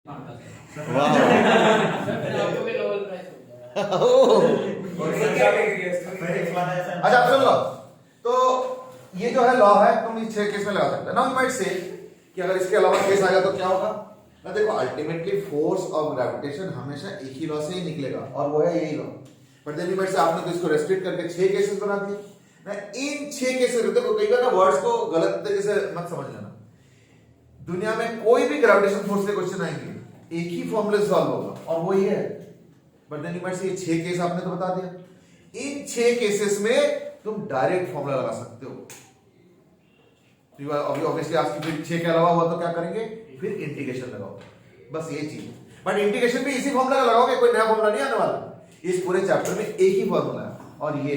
अच्छा आप सुन लो, तो ये जो है लॉ है, तुम इस 6 केस में लगा सकते हो। नाउ यू माइट से कि अगर इसके अलावा केस आएगा तो क्या होगा ना। देखो अल्टीमेटली फोर्स ऑफ ग्रेविटेशन हमेशा एक ही लॉ से ही निकलेगा और वो है यही law. But then you might say आपने तो इसको रेस्ट्रिक्ट करके 6 केसेस बना दिए ना। इन 6 केसेस, देखो कई बार ना वर्ड्स को गलत तरीके से मत समझ लेना। दुनिया में कोई भी ग्रेविटेशन फोर्स के क्वेश्चन आएंगे एक ही फॉर्मूले से सॉल्व होगा और वो ही है। But then you might say ये 6 केस आपने तो बता दिया। इन 6 केसेस में तुम डायरेक्ट फॉर्मूला लगा सकते हो। ऑब्वियसली आपकी फिर 6 के अलावा हुआ तो क्या करेंगे, फिर इंटीग्रेशन लगाओ, बस ये चीज। बट इंटीग्रेशन भी इसी फॉर्मूला का लगाओगे, कोई नया फॉर्मूला नहीं आने वाला। इस पूरे चैप्टर में एक ही फॉर्मूला है और ये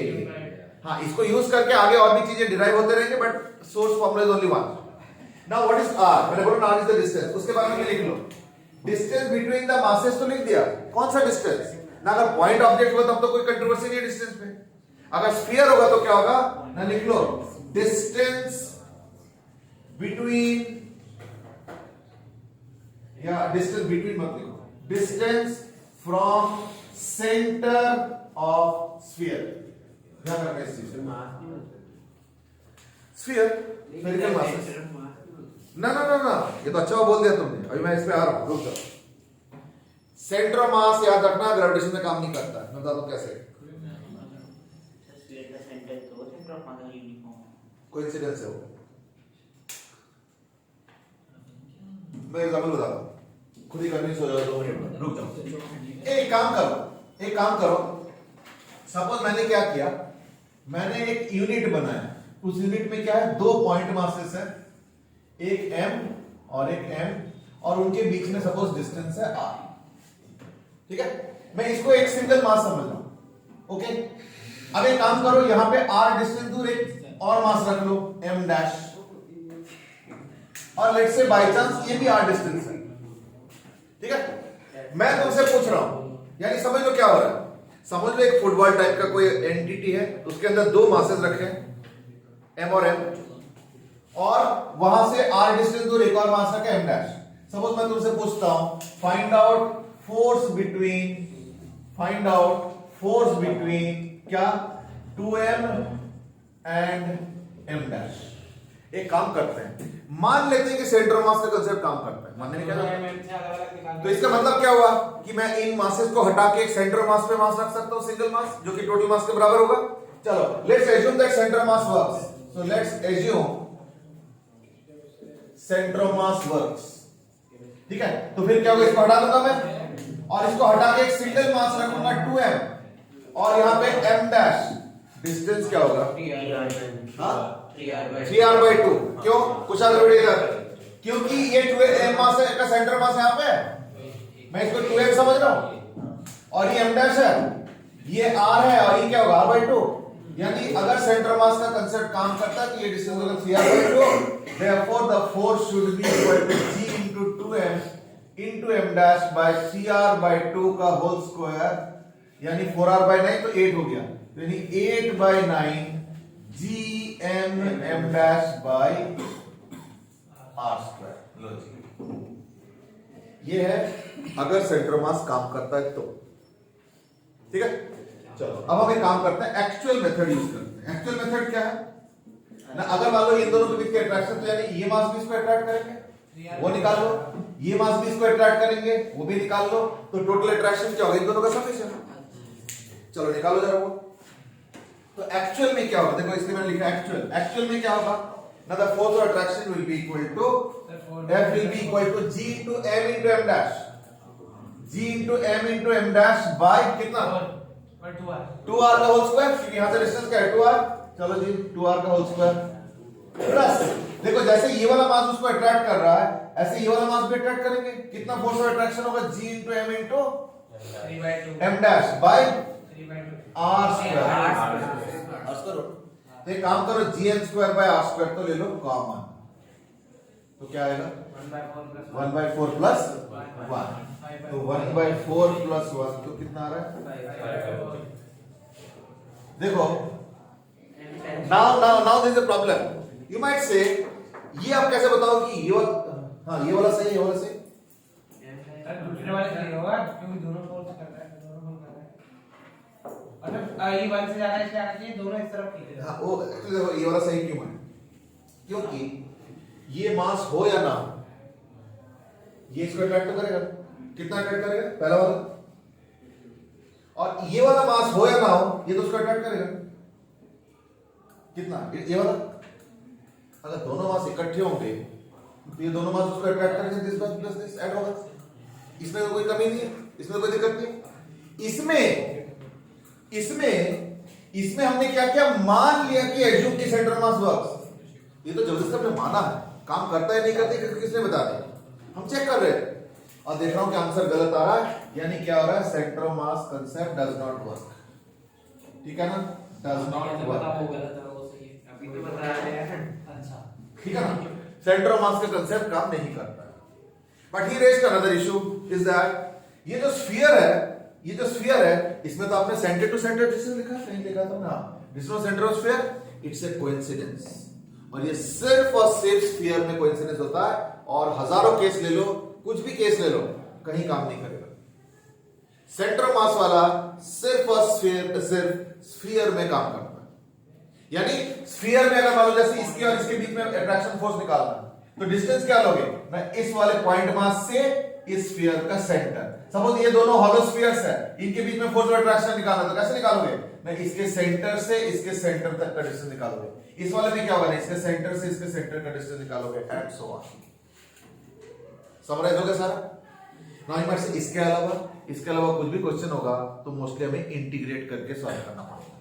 हाँ, इसको यूज करके आगे और भी चीजें डिराइव होते रहेंगे, but source formula is only one. Now what is R? मैंने बोला आर इज द डिस्टेंस, उसके बारे में लिख लो डिस्टेंस बिटवीन द मासेस। तो लिख दिया कौन सा डिस्टेंस ना। अगर पॉइंट ऑब्जेक्ट हुआ तब तो कोई कंट्रोवर्सी नहीं है डिस्टेंस में। अगर स्फीयर होगा तो क्या होगा ना, लिख लो डिस्टेंस बिटवीन, या डिस्टेंस बिटवीन मत लिखो, distance from centre of sphere. ध्यान रखना इस चीज से। स्फीयर स्फेरिकल मासेस ना ना ना ना, ये तो अच्छा बोल दिया तुमने। अभी मैं इस पे आ रहा हूं, रुक जाओ। सेंटर ऑफ मास याद रखना ग्रेविटेशन में काम नहीं करता है। मैं बता दूं कैसे। कोइंसिडेंस है वो। मैं एग्जांपल बताता हूं, खुद ही कन्विंस हो जाओ 2 मिनट में, रुक जाओ। एक काम करो, सपोज मैंने क्या किया, मैंने एक यूनिट बनाया। उस यूनिट में क्या है, 2 पॉइंट मासेस है, एक m और एक m, और उनके बीच में सपोज डिस्टेंस है r। ठीक है, मैं इसको एक सिंगल मास समझ रहा हूं। ओके, अब एक काम करो, यहां पे r डिस्टेंस दूर एक और मास रख लो m डैश, और लेट्स से बाय चांस ये भी r डिस्टेंस है। ठीक है, मैं तुमसे पूछ रहा हूं, यानी समझ लो क्या हो रहा है। समझ लो एक फुटबॉल टाइप का कोई एंटिटी है, उसके अंदर 2 मासेस रखे हैं m और m, और वहां से r डिस्टेंस दूर एक और मास रखा है m डैश। सपोज मैं तुमसे पूछता हूं फाइंड आउट फोर्स बिटवीन क्या 2m एंड m डैश। एक काम करते हैं, मान लेते हैं कि सेंटर ऑफ मास का कांसेप्ट काम करता है। मानने में क्या, तो इसका मतलब क्या हुआ कि मैं इन मासेस को हटा के एक सेंटर मास पे मास रख सकता हूं, सिंगल मास, जो कि टोटल मास के बराबर होगा। चलो let's assume that centre mass works. So let's assume centre of mass works. ठीक है, तो फिर क्या होगा, इसको हटा दूंगा मैं, और इसको हटा के एक सिंगल मास रखूंगा 2m, और यहां पे m डैश। डिस्टेंस क्या होगा, 3r/2। क्यों, कुछ और इधर, क्योंकि ये 2m मास का सेंटर मास यहां पे, मैं इसको 2m समझ रहा हूं, और ये m डैश है, ये r है, और ये क्या होगा r/2। यानी अगर सेंटर मास का कांसेप्ट काम करता है तो ये डिस्टेंस होगा 3r/2। Therefore the force should be equal to g into 2m into m dash by 3r/2 का होल स्क्वायर, यानी 4r/9 तो 8 हो गया, यानी 8/9 gm m dash by r square। लो जी, ये है अगर सेंटर मास काम करता है तो। ठीक है, चलो अब हम एक काम करते हैं, एक्चुअल मेथड यूज करते हैं। एक्चुअल मेथड क्या है ना, अगर मान लो इन दोनों के बीच के अट्रैक्शन, तो यानी ये मास भी इसको अट्रैक्ट करेंगे, वो निकाल लो, ये मास भी इसको अट्रैक्ट करेंगे, वो भी निकाल लो, तो टोटल अट्रैक्शन क्या होगा, इन दोनों का समेशन। चलो निकालो जरा वो। तो एक्चुअल में क्या होगा, देखो इसलिए मैंने लिखा एक्चुअल में क्या होगा ना, the force of attraction will be equal to F will be equal to g into m into m dash, g into m into m dash by कितना 2r का होल स्क्वायर, क्योंकि यहां से डिस्टेंस क्या है 2r। चलो जी 2r का whole square plus, देखो जैसे ये वाला मास उसको अट्रैक्ट कर रहा है, ऐसे ये वाला मास भी अट्रैक्ट करेंगे। कितना फोर्स ऑफ अट्रैक्शन होगा, g into m into m dash by r square. तो एक काम करो, gn square by r square तो ले लो कॉमन, तो क्या आएगा 1/4 प्लस 1, तो 1/4 प्लस 1 तो कितना आ रहा है, देखो now there is a problem. You might say ये आप कैसे बताओ कि ये वाला, हाँ ये वाला सही, ये वाला सही, क्योंकि दोनों फोर्स कर रहा है, दोनों फोर्स कर रहा है। मतलब ये 1 से ज्यादा इसलिए आना चाहिए, दोनों इस तरफ खींचे। हाँ वो एक्चुअली देखो ये वाला सही क्यों है, क्योंकि ये मास हो या ना हो, ये इसको अट्रैक्ट तो करेगा। कितना अट्रैक्ट करेगा? पहला वाला। और ये वाला मास हो या ना हो, ये तो उसको अट्रैक्ट करेगा। कितना? ये वाला। अगर दोनों मास इकट्ठे होंगे तो ये दोनों मास उसको अट्रैक्ट करेंगे, दिस प्लस दिस ऐड होगा। इसमें तो कोई कमी नहीं है, इसमें तो कोई दिक्कत नहीं। इसमें हमने क्या किया, मान लिया कि एज्यूम की सेंटर मास वर्क्स। ये तो जबरदस्ती हमने माना है, काम करता है नहीं करता है किसने बता दिया, हम चेक कर रहे हैं और देख रहा हूं कि आंसर गलत आ रहा है, यानी क्या हो रहा है, centre of mass concept does not work. ठीक है ना, डज नॉट वर्क। अभी तो बता रहे हैं। अच्छा ठीक है ना, सेंटर ऑफ मास का कांसेप्ट काम नहीं करता है। But he raised another issue is that ये जो स्फीयर है इसमें तो आपने सेंटर टू सेंटर डिस्टेंस लिखा है, कहीं लिखा था ना, distance centre of sphere, it's a coincidence. और ये सिर्फ और सिर्फ स्फीयर में कोइंसिडेंस होता है, और हजारों केस ले लो, कुछ भी केस ले लो, कहीं काम नहीं करेगा। सेंटर मास वाला सिर्फ और सिर्फ स्फीयर में काम करता है। यानी स्फीयर में अगर मान लो जैसे इसके और इसके बीच में अट्रैक्शन फोर्स निकालना है, तो डिस्टेंस क्या लोगे, मैं इस वाले पॉइंट मास से इस स्फीयर का सेंटर, सपोज ये दोनों हॉलो स्फीयर्स है, इनके बीच में फोर्स और अट्रैक्शन निकालना, तो कैसे निकालोगे, मैं इसके सेंटर से इसके सेंटर तक का डिस्टेंस निकालोगे। इस वाले में क्या होगा, इसके सेंटर से इसके सेंटर का डिस्टेंस निकालोगे, एंड सो ऑन। समराइज हो गया सारा। नाउ से इसके अलावा कुछ भी क्वेश्चन होगा तो मोस्टली हमें इंटीग्रेट करके सॉल्व करना पड़ेगा।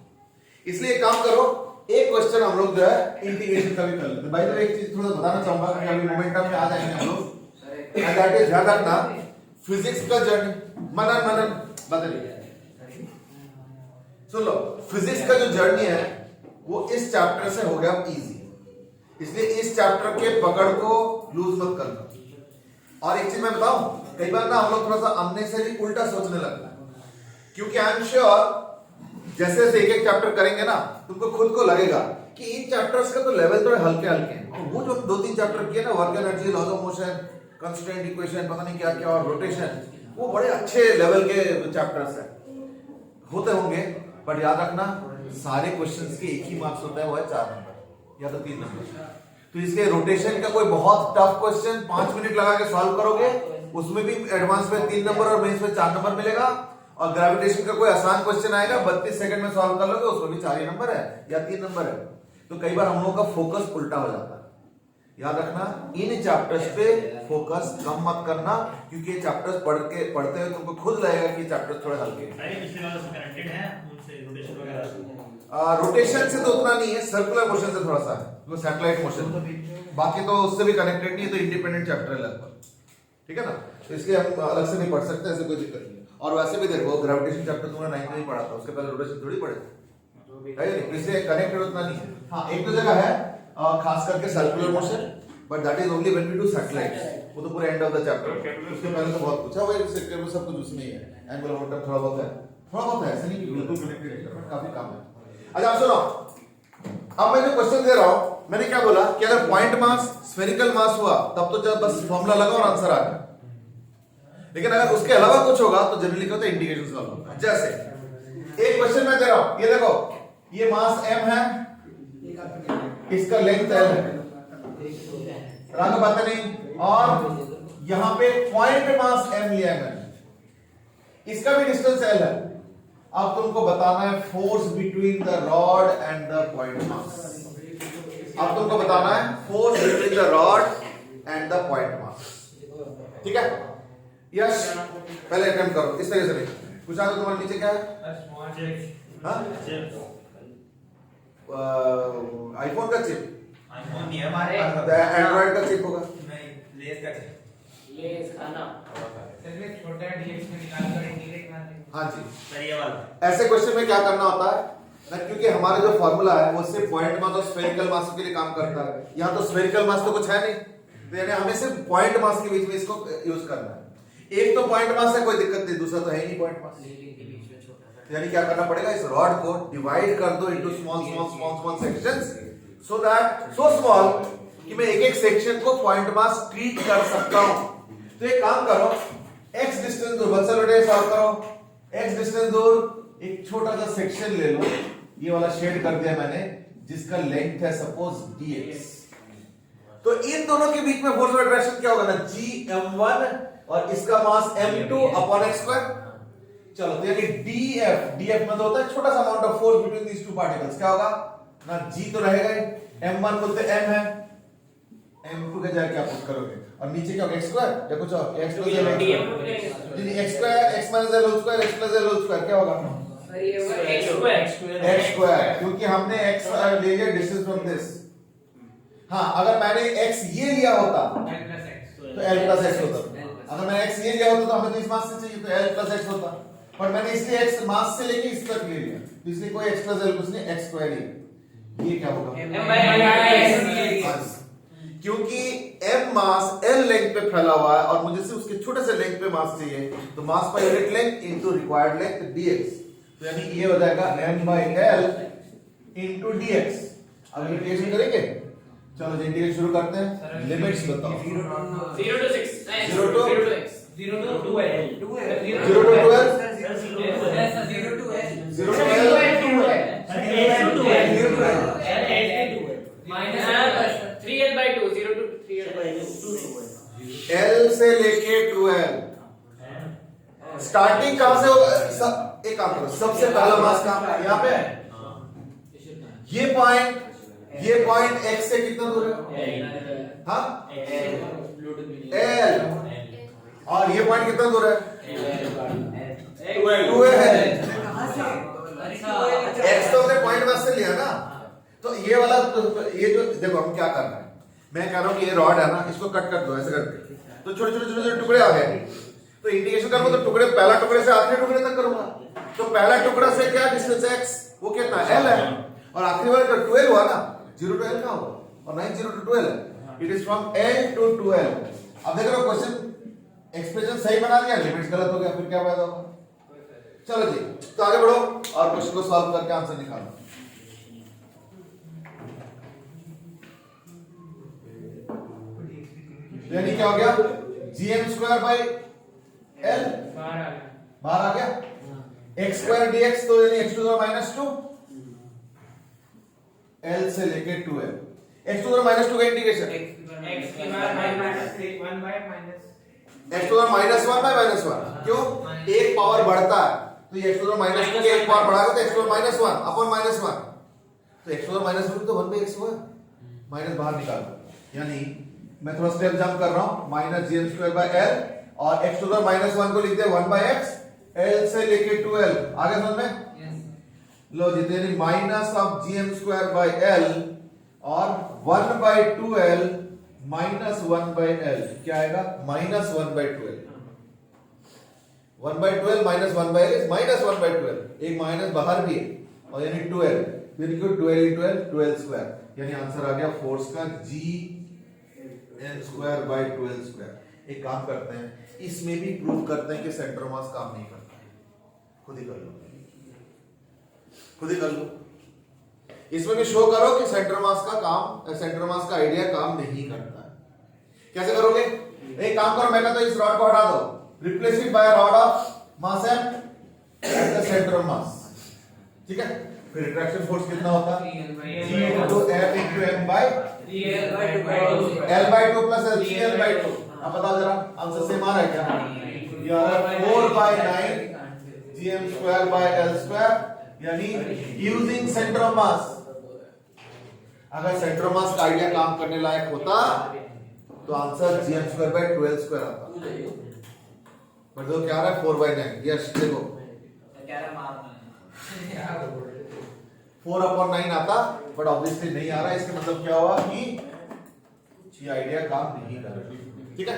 इसलिए एक काम करो, एक क्वेश्चन हम लोग जो है इंटीग्रेशन का भी कर लेते हैं। भाई तो एक चीज थोड़ा बताना चाहूंगा कि अभी मोमेंटम में आ जाएंगे हम लोग, दैट इज ध्यान रखना, फिजिक्स का जर्नी मनन बदलिए। सुन लो, फिजिक्स का जो जर्नी है वो इस चैप्टर से हो गया इजी, इसलिए इस चैप्टर के पकड़ को लूज मत करना। और एक चीज मैं बताऊं, कई बार ना हम लोग थोड़ा सा अननेसेसरी उल्टा सोचने लगता है, क्योंकि आई एम श्योर जैसे जैसे एक एक चैप्टर करेंगे ना, तुमको खुद को लगेगा कि इन चैप्टर्स का तो लेवल थोड़े हल्के हल्के हैं, और वो जो 2-3 चैप्टर किए ना, work energy, laws of motion, constraint equation, पता नहीं क्या क्या, और रोटेशन, वो बड़े अच्छे लेवल के चैप्टर्स हैं, होते होंगे। बट याद रखना, सारे क्वेश्चंस के एक ही मार्क्स होता है, वो है 4 नंबर या तो 3 नंबर। तो इसके रोटेशन का कोई बहुत टफ क्वेश्चन 5 मिनट लगा के सॉल्व करोगे, उसमें भी एडवांस में 3 नंबर और मेंस में 4 नंबर मिलेगा। और ग्रेविटेशन का कोई आसान क्वेश्चन आएगा, 32 सेकंड में सॉल्व कर लोगे, उसमें भी 4 ही नंबर है या 3 नंबर है। तो कई बार हम लोगों का फोकस उल्टा हो जाता है। याद रखना, इन चैप्टर्स पे फोकस कम मत करना, क्योंकि ये चैप्टर्स पढ़ते हुए तुमको खुद लगेगा कि चैप्टर्स थोड़े हल्के हैं। रोटेशन से तो उतना नहीं है, सर्कुलर मोशन से थोड़ा सा है, वो सैटेलाइट मोशन, बाकी तो उससे भी कनेक्टेड नहीं है, तो इंडिपेंडेंट चैप्टर है लगभग। ठीक है ना, तो इसलिए हम अलग से नहीं पढ़ सकते, ऐसे कोई दिक्कत नहीं है। और वैसे भी देखो, ग्रेविटेशन चैप्टर तुमने 9th में ही पढ़ा था, उसके पहले रोटेशन थोड़ी पढ़े थे, इसलिए कनेक्टेड उतना नहीं है। हाँ, एक दो जगह है खास करके circular motion, but that is only when we do satellites, वो तो पूरा एंड ऑफ द चैप्टर, उसके पहले तो बहुत कुछ है, वो सेक्टर में सब कुछ उसमें ही है, एंगुलर मोमेंटम थोड़ा बहुत है, ऐसे नहीं कि बिल्कुल कनेक्टेड है, बट काफी काम है। अच्छा सुनो, अब मैं जो क्वेश्चन दे रहा हूं, मैंने क्या बोला कि अगर पॉइंट मास स्फेरिकल मास हुआ तब तो जब बस फॉर्मूला लगा और आंसर आ गया, लेकिन अगर उसके अलावा कुछ होगा तो जनरली कहते हैं इंटीग्रेशन सॉल्व होगा। जैसे एक क्वेश्चन मैं दे रहा हूं, ये देखो, ये मास m है, इसका लेंथ l है, रंग बात नहीं, और यहां पे पॉइंट मास m लिया है मैंने, इसका भी डिस्टेंस l है। अब तुमको बताना है force between the rod and the point mass. अब तुमको बताना है force between the rod and the point mass. ठीक है, यस, पहले अटेम्प्ट करो इस तरह से। नहीं पूछा तो तुम्हारे नीचे क्या है, आईफोन का चिप, आईफोन नहीं है हमारे, एंड्रॉइड का चिप होगा, नहीं लेस का चिप, लेस खाना चलिए छोटा डीएक्स में निकाल कर इंटीग्रेट कर देंगे। हाँ जी, सही वाला। ऐसे क्वेश्चन में क्या करना होता है ना, क्योंकि हमारा जो फॉर्मूला है वो सिर्फ पॉइंट मास और स्फेरिकल मास के लिए काम करता है, यहाँ तो स्फेरिकल मास तो कुछ है नहीं, तो यानी हमें सिर्फ पॉइंट मास के बीच में इसको यूज करना है। एक तो पॉइंट मास है, कोई दिक्कत नहीं, दूसरा तो है ही नहीं पॉइंट मास, यानी क्या करना पड़ेगा, इस रॉड को डिवाइड कर दो into small small small small sections, so that so small कि मैं एक एक सेक्शन को पॉइंट मास ट्रीट कर सकता हूं। तो एक काम करो, x डिस्टेंस दूर, वत्सल बेटे सॉल्व करो। x डिस्टेंस दूर एक छोटा सा सेक्शन ले लो, ये वाला शेड कर दिया मैंने, जिसका लेंथ है सपोज dx। तो इन दोनों के बीच में फोर्स ऑफ अट्रैक्शन क्या होगा ना, gm1 और इसका मास m2 अपॉन x स्क्वायर। चलो तो यानी df मतलब होता है छोटा सा amount of force between these two particles, क्या होगा ना, g तो रहेगा ही, m1 बोलते m है, m2 के जगह क्या पुट करोगे और नीचे क्या होगा x स्क्वायर या कुछ और, x plus l x square, x minus l whole square, x plus l whole square क्या होगा x स्क्वायर, क्योंकि हमने x ले लिया डिस्टेंस फ्रॉम दिस। हाँ अगर मैंने x ये लिया होता तो l प्लस x होता, अगर मैंने x ये लिया होता तो हमें तो इस मास से चाहिए तो l प्लस x होता, पर मैंने इसलिए x मास से लेके इस तक ले लिया, तो इसलिए कोई x प्लस l कुछ नहीं, x स्क्वायर ही, ये क्या होगा क्योंकि m मास l लेंथ पे फैला हुआ है और मुझे सिर्फ उसके छोटे से लेंथ पे मास चाहिए, तो mass per unit length into required length dx, तो यानी ये हो जाएगा m/l इनटू dx। अब इंटीग्रेशन करेंगे, चलो जी इंटीग्रेशन शुरू करते हैं। लिमिट्स बताओ, 0 to 6 0 to x 0 to 2l 0 to 12 0 to l minus 3l by 2 0 to 3l by 2 l से लेके 2l स्टार्टिंग कहां से होगा, एक काम करो, सबसे पहला मास कहां पे, यहाँ पे ये पॉइंट x से कितना दूर है, हाँ l, और ये पॉइंट कितना दूर है 2l है, x तो हमने पॉइंट मास से लिया ना, तो ये वाला ये जो देखो हम क्या कर रहे हैं, मैं कह रहा हूं कि ये रॉड है ना, इसको कट कर दो ऐसे करके, तो छोटे छोटे छोटे छोटे टुकड़े आ गए, तो इंटीग्रेशन करूंगा तो टुकड़े, पहला टुकड़े से आखिरी टुकड़े तक करूंगा, तो पहला टुकड़ा से क्या डिस्टेंस है x, वो कितना l है, और आखिरी वाला तो 12 हुआ ना, 0 to l का हुआ और 9 0 to 12, it is from l to 2l। अब देख रहे हो क्वेश्चन एक्सप्रेशन सही बना दिया, लिमिट्स गलत हो गया, फिर क्या फायदा होगा। चलो जी तो आगे बढ़ो और क्वेश्चन को सॉल्व करके आंसर निकालो। यानी क्या हो गया, gm स्क्वायर बाई l बाहर आ गया, x स्क्वायर dx, तो यानी x to the minus 2 l से लेके 2l, x to the minus 2 का इंटीग्रेशन x की बार minus 1 by minus x to the minus 1 by minus 1, क्यों एक पावर बढ़ता है तो ये x टू द माइनस 2 के एक पावर बढ़ाएगा तो x to the minus 1 upon minus 1, तो x टू द माइनस 1 तो 1 बाय x हुआ, माइनस बाहर निकाल दो, यानी मैं थोड़ा स्टेप जंप कर रहा हूं, minus gm square by l और x टू द माइनस 1 को लिखते हैं 1 बाय x, l से लेके 2l, आगे समझ में लो जी, यानी minus of gm square by l और 1 by 2l minus 1 by l, क्या आएगा minus 1 by 2l, 1 by 12 minus 1 by l is minus 1 by 12, एक माइनस बाहर भी है और यानी 2l, very good, 12 into l 12 square, यानी आंसर आ गया फोर्स का gn स्क्वायर बाय 12 स्क्वायर। एक काम करते हैं, इसमें भी प्रूव करते हैं कि सेंटर मास काम नहीं करता है, खुद ही कर लो, खुद ही कर लो, इसमें भी शो करो कि सेंटर मास का काम, सेंटर मास का आइडिया काम नहीं करता है। कैसे करोगे, एक काम करो, मैं कहता हूं इस रॉड को हटा दो, replace it by rod of mass m at the centre of mass, ठीक है, फिर रिट्रैक्शन फोर्स कितना होता है G into F into m by L by 2 plus L, L by 2। अब बताओ जरा आंसर सेम आ रहा है क्या, ये आ रहा है 4 by 9 gm square by L square, यानी यूजिंग सेंटर ऑफ मास। अगर सेंटर ऑफ मास का आइडिया काम करने लायक होता तो answer gm square by 12 square आता, पर देखो क्या आ रहा है 4 by 9, यस देखो 4 upon 9 आता, बट ऑब्वियसली नहीं आ रहा, इसका मतलब क्या हुआ कि ये आइडिया काम नहीं कर रहा, ठीक है।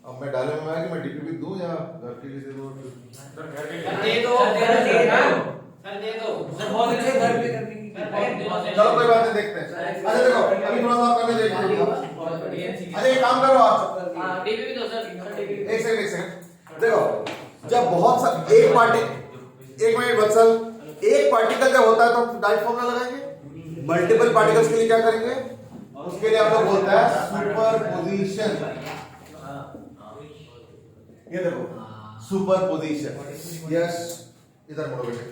अब मैं डाले में कि मैं डीपीपी दूं या घर के लिए दूं, दे दो सर, दे दो सर, बहुत अच्छे घर पे करने की, चलो कोई बात नहीं, देखते हैं। अच्छा देखो अभी थोड़ा सा करने देखिए, अरे एक काम करो आप, डीपीपी दो सर, एक सेकंड देखो, जब बहुत सा एक पार्टी, एक मिनट वत्सल, एक पार्टिकल जब होता है तो हम डायरेक्ट फॉर्मूला लगाएंगे, मल्टीपल पार्टिकल्स के लिए क्या करेंगे, उसके लिए हम लोग बोलते हैं सुपरपोजिशन। ये देखो सुपरपोजिशन, यस इधर मुड़ो बेटे।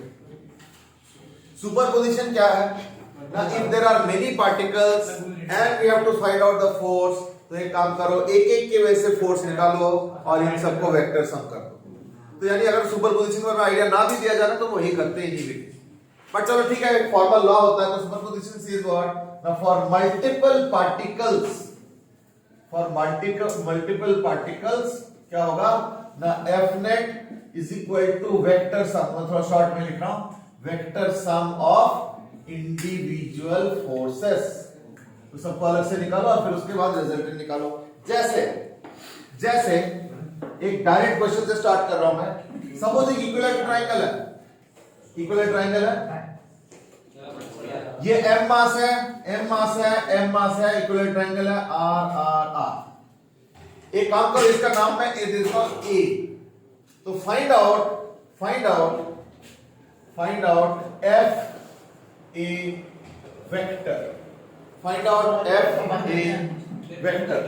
सुपरपोजिशन क्या है ना, if there are many particles and we have to find out the force, तो एक काम करो, एक एक के वजह से फोर्स निकालो और इन सबको वेक्टर सम कर दो। तो यानी अगर सुपरपोजिशन का आइडिया ना भी दिया जाए तो वही करते ही नहीं। बट चलो ठीक है, एक फॉर्मल लॉ होता है, तो superposition says what, now for multiple particles क्या होगा ना, F net is equal to vector sum, मैं थोड़ा शॉर्ट में लिख रहा हूं, vector sum of individual forces। तो सबको अलग से निकालो और फिर उसके बाद रिजल्टेंट निकालो। जैसे एक डायरेक्ट क्वेश्चन से स्टार्ट कर रहा हूं मैं। सपोज एक इक्विलेटरल ट्रायंगल है, इक्विलेटरल ट्रायंगल है, ये m मास है, इक्विलेटरल ट्रायंगल है, R। एक काम करो, इसका नाम मैं दे देता हूं A। तो find out F A vector, find out F A vector. A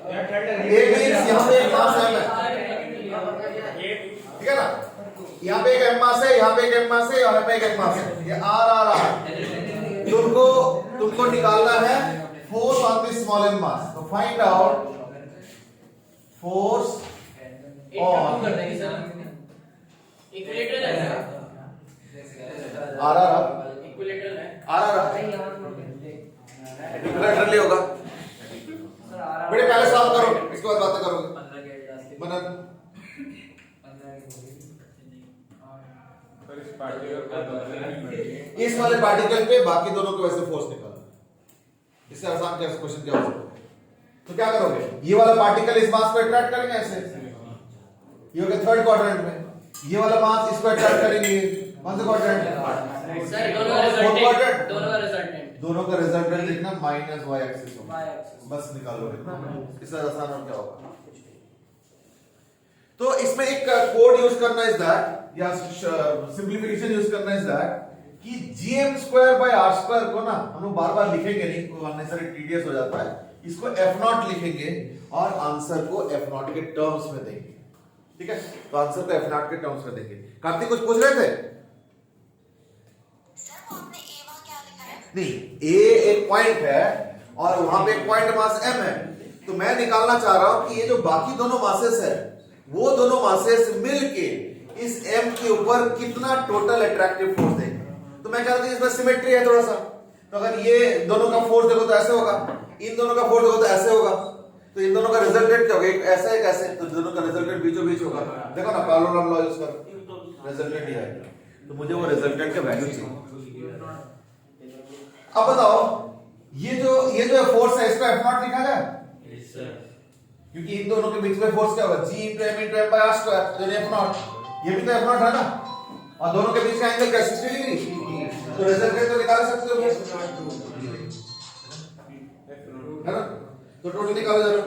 means यहां पे एक मास m है, ठीक है ना, यहां पे एक m मास है, यहां पे एक m मास है, यहां पे एक m मास है, ये R। तुमको निकालना है force on this small m मास। तो find out force on equilateral है, इक्विलेटरल है, इक्विलेटरली होगा बेटे। पहले सॉल्व करो, इसके बाद बातें करोगे। मनन इस वाले पार्टिकल पे बाकी दोनों के वजह से फोर्स निकालो। इससे आसान क्या क्वेश्चन क्या हो सकता है? तो क्या करोगे, ये वाला पार्टिकल इस मास को अट्रैक्ट करेंगे ऐसे, ये हो गया थर्ड क्वाड्रेंट में, ये वाला मास इसको अट्रैक्ट करेंगे कौन से क्वाड्रेंट में? सर दोनों का रिजल्टेंट लिखना माइनस y एक्सिस होगा, बस निकालो इतना, इससे आसान और क्या होगा। तो इसमें एक कोड यूज करना इज दैट, या सिंपलीफिकेशन यूज करना इज दैट कि gm²/r² को ना हम लोग बार-बार लिखेंगे नहीं, कोई अननेसेसरी टीडियस हो जाता है, इसको f0 लिखेंगे और आंसर को f0 के टर्म्स में देंगे। ठीक है, तो आंसर को f0 के टर्म्स में देंगे। कार्तिक कुछ पूछ रहे थे? नहीं, a एक पॉइंट है और वहां पे एक पॉइंट मास m है, तो मैं निकालना चाह रहा हूं कि ये जो बाकी दोनों मासेस है वो दोनों मासेस मिलके इस m के ऊपर कितना टोटल अट्रैक्टिव फोर्स देंगे। तो मैं कहता हूं इसमें सिमेट्री है थोड़ा सा, तो अगर ये दोनों का फोर्स देखो तो ऐसे होगा, इन दोनों का फोर्स देखो तो ऐसे होगा, तो इन दोनों का रिजल्टेंट क्या होगा, एक ऐसा एक ऐसे, तो दोनों का रिजल्टेंट बीचों बीच होगा। देखो ना, पैरेलल लॉ यूज करो, रिजल्टेंट ही आएगा, तो मुझे वो रिजल्टेंट का वैल्यू चाहिए। अब बताओ, ये जो फोर्स है इसको f0 लिखा जाए? यस सर, क्योंकि इन दोनों के बीच में फोर्स क्या होगा, g * m * m/r², जो f0, ये भी तो f0 है ना, और दोनों के बीच का एंगल क्या 60 डिग्री, तो रिजल्टेंट तो निकाल सकते हो है ना, तो टोटल निकालो जरा।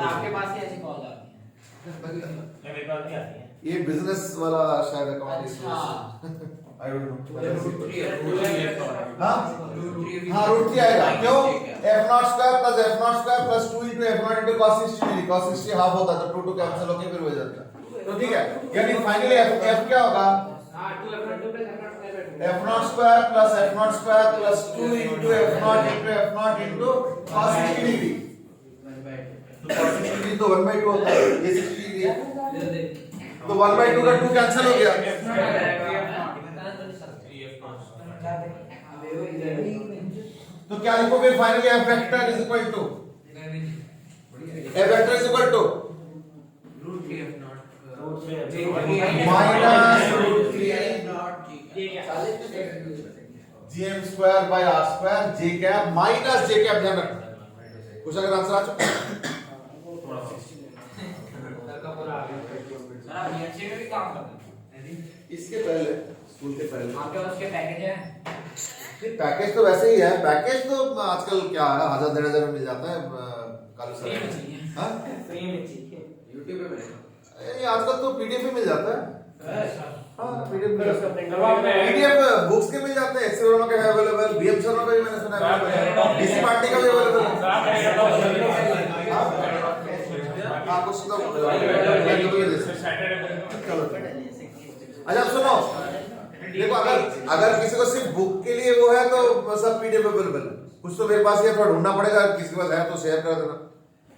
आपके पास ही ऐसी कॉल आती है? मेरे पास नहीं आती है। ये बिजनेस वाला शायद अकाउंट, आई डोंट नो। हाँ हाँ, √3 आएगा, क्यों? f0² + f0² + 2 * f0 * cos 60, cos 60 half होता है, तो 2 कैंसिल होके फिर हो जाता है। तो ठीक है, यानी फाइनली f क्या होगा, f0² + f0² + 2 * f0 * cos 60 degree, तो cos 60 डिग्री तो 1/2 होता है, ये 60 डिग्री है, तो 1/2 का 2 कैंसिल हो गया। तो क्या लिखो फिर finally f vector is equal to -√3 gm² r² minus j cap, ध्यान रखना। कुछ अगर आंसर आ चुका सर आप नीचे में भी काम करते हैं। इसके पहले स्कूल के पहले आपके पास के पैकेज है? पैकेज तो वैसे ही है। पैकेज तो आजकल क्या है, 1000-1500 में मिल जाता है कालू सर। हाँ फ्री में चाहिए YouTube पे मिलेगा। ये आजकल तो पीडीएफ ही मिल जाता है। हाँ पीडीएफ बुक्स के मिल जाते हैं। एक्सेल के है अवेलेबल, बीएम शर्मा का भी मैंने सुना है, डीसी पार्टी का भी अवेलेबल है। हाँ कुछ तो अच्छा सुनो, देखो अगर किसी को सिर्फ बुक के लिए वो है तो सब पीडीएफ अवेलेबल है। कुछ तो मेरे पास ये थोड़ा ढूंढना पड़ेगा, किसी के पास है तो शेयर कर देना।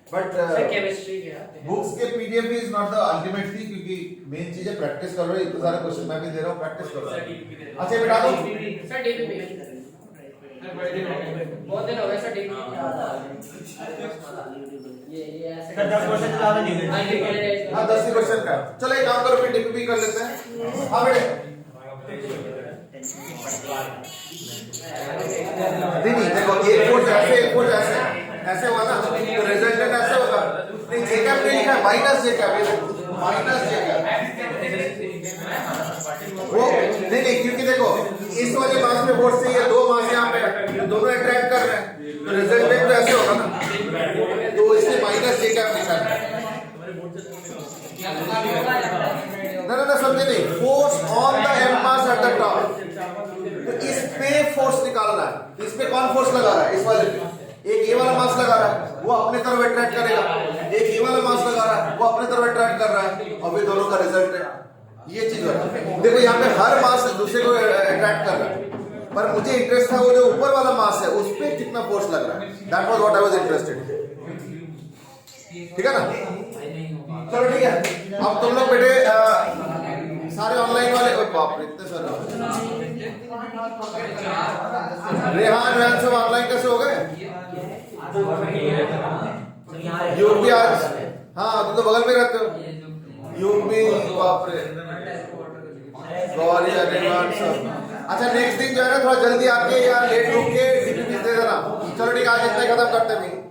बट केमिस्ट्री के बुक्स के PDF is not the ultimate thing, क्योंकि मेन चीज है प्रैक्टिस कर रहे हो। इतने सारे क्वेश्चन मैं भी दे रहा हूँ, प्रैक्टिस कर रहा हूँ। अच्छा बेटा दो सर डीपीपी बहुत दिन हो गए सर डीपीपी ये ऐसे 10 क्वेश्चन ज्यादा नहीं देते। हाँ 10 क्वेश्चन का। चलो एक काम करो, फिर डीपीपी कर लेते हैं। हाँ बेटे नहीं देखो, एक फोर्स ऐसे, एक फोर्स ऐसे, ऐसे हुआ ना तो रिजल्टेंट ऐसे होगा। नहीं जेकैप नहीं लिखा है, माइनस जेकैप, ये माइनस जेकैप वो नहीं, क्योंकि देखो इस वाले मास में फोर्स चाहिए, दो मास यहाँ पे दोनों अट्रैक्ट कर रहे हैं तो रिजल्टेंट तो ऐसे होगा ना, तो इसलिए माइनस जेकैप लिखा है। ना समझे नहीं, force on the M mass at the top. तो इस पे फोर्स निकालना है, इस पे कौन फोर्स लगा रहा है? इस वाले पे एक ये वाला मास लगा रहा है, वो अपने तरफ अट्रैक्ट करेगा। एक ये वाला मास लगा रहा है, वो अपने तरफ अट्रैक्ट कर रहा है, और वे दोनों का रिजल्ट है ये चीज है। देखो यहाँ पे हर मास दूसरे को अट्रैक्ट कर रहा है, पर मुझे इंटरेस्ट था वो जो ऊपर वाला मास है उस पे कितना फोर्स लग रहा है। That was what I was interested. ठीक है ना? चलो ठीक है, अब तुम लोग बेटे सारे ऑनलाइन वाले, बाप रे इतने सारे रेहान सब ऑनलाइन कैसे हो गए? योग भी आज, हाँ तुम तो बगल में रहते हो। योग भी बाप रे, गौरी एडवांस सब। अच्छा नेक्स्ट दिन जो है ना थोड़ा जल्दी आके या लेट रुक के डीपीपी दे देना। चलो ठीक है, आज इतना खत्म करते हैं।